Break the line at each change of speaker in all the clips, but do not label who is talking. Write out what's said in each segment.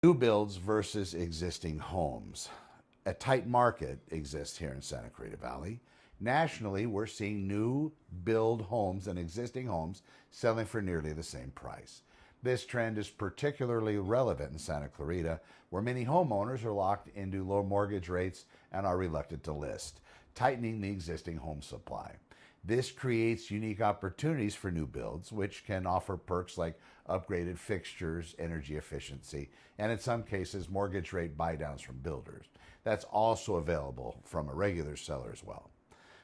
New builds versus existing homes. A tight market exists here in Santa Clarita Valley. Nationally, we're seeing new build homes and existing homes selling for nearly the same price. This trend is particularly relevant in Santa Clarita, where many homeowners are locked into low mortgage rates and are reluctant to list, tightening the existing home supply. This creates unique opportunities for new builds, which can offer perks like upgraded fixtures, energy efficiency, and in some cases, mortgage rate buydowns from builders. That's also available from a regular seller as well.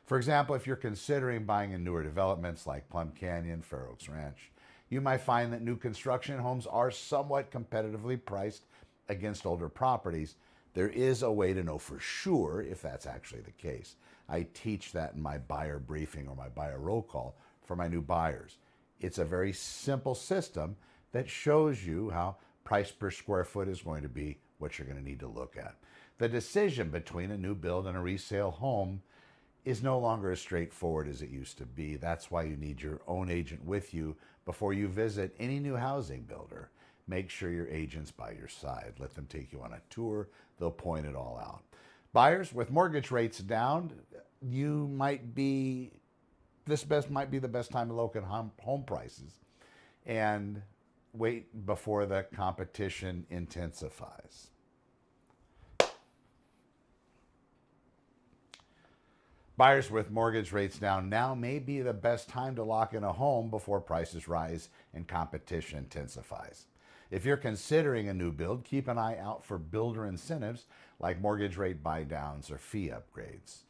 For example, if you're considering buying in newer developments like Plum Canyon, Fair Oaks Ranch, you might find that new construction homes are somewhat competitively priced against older properties. There is a way to know for sure if that's actually the case. I teach that in my buyer briefing or my buyer roll call for my new buyers. It's a very simple system that shows you how price per square foot is going to be what you're going to need to look at. The decision between a new build and a resale home is no longer as straightforward as it used to be. That's why you need your own agent with you before you visit any new housing builder. Make sure your agent's by your side. Let them take you on a tour. They'll point it all out. Buyers, with mortgage rates down, might be the best time to look at home prices and wait before the competition intensifies. Buyers with mortgage rates down now may be the best time to lock in a home before prices rise and competition intensifies. If you're considering a new build, keep an eye out for builder incentives like mortgage rate buydowns or fee upgrades.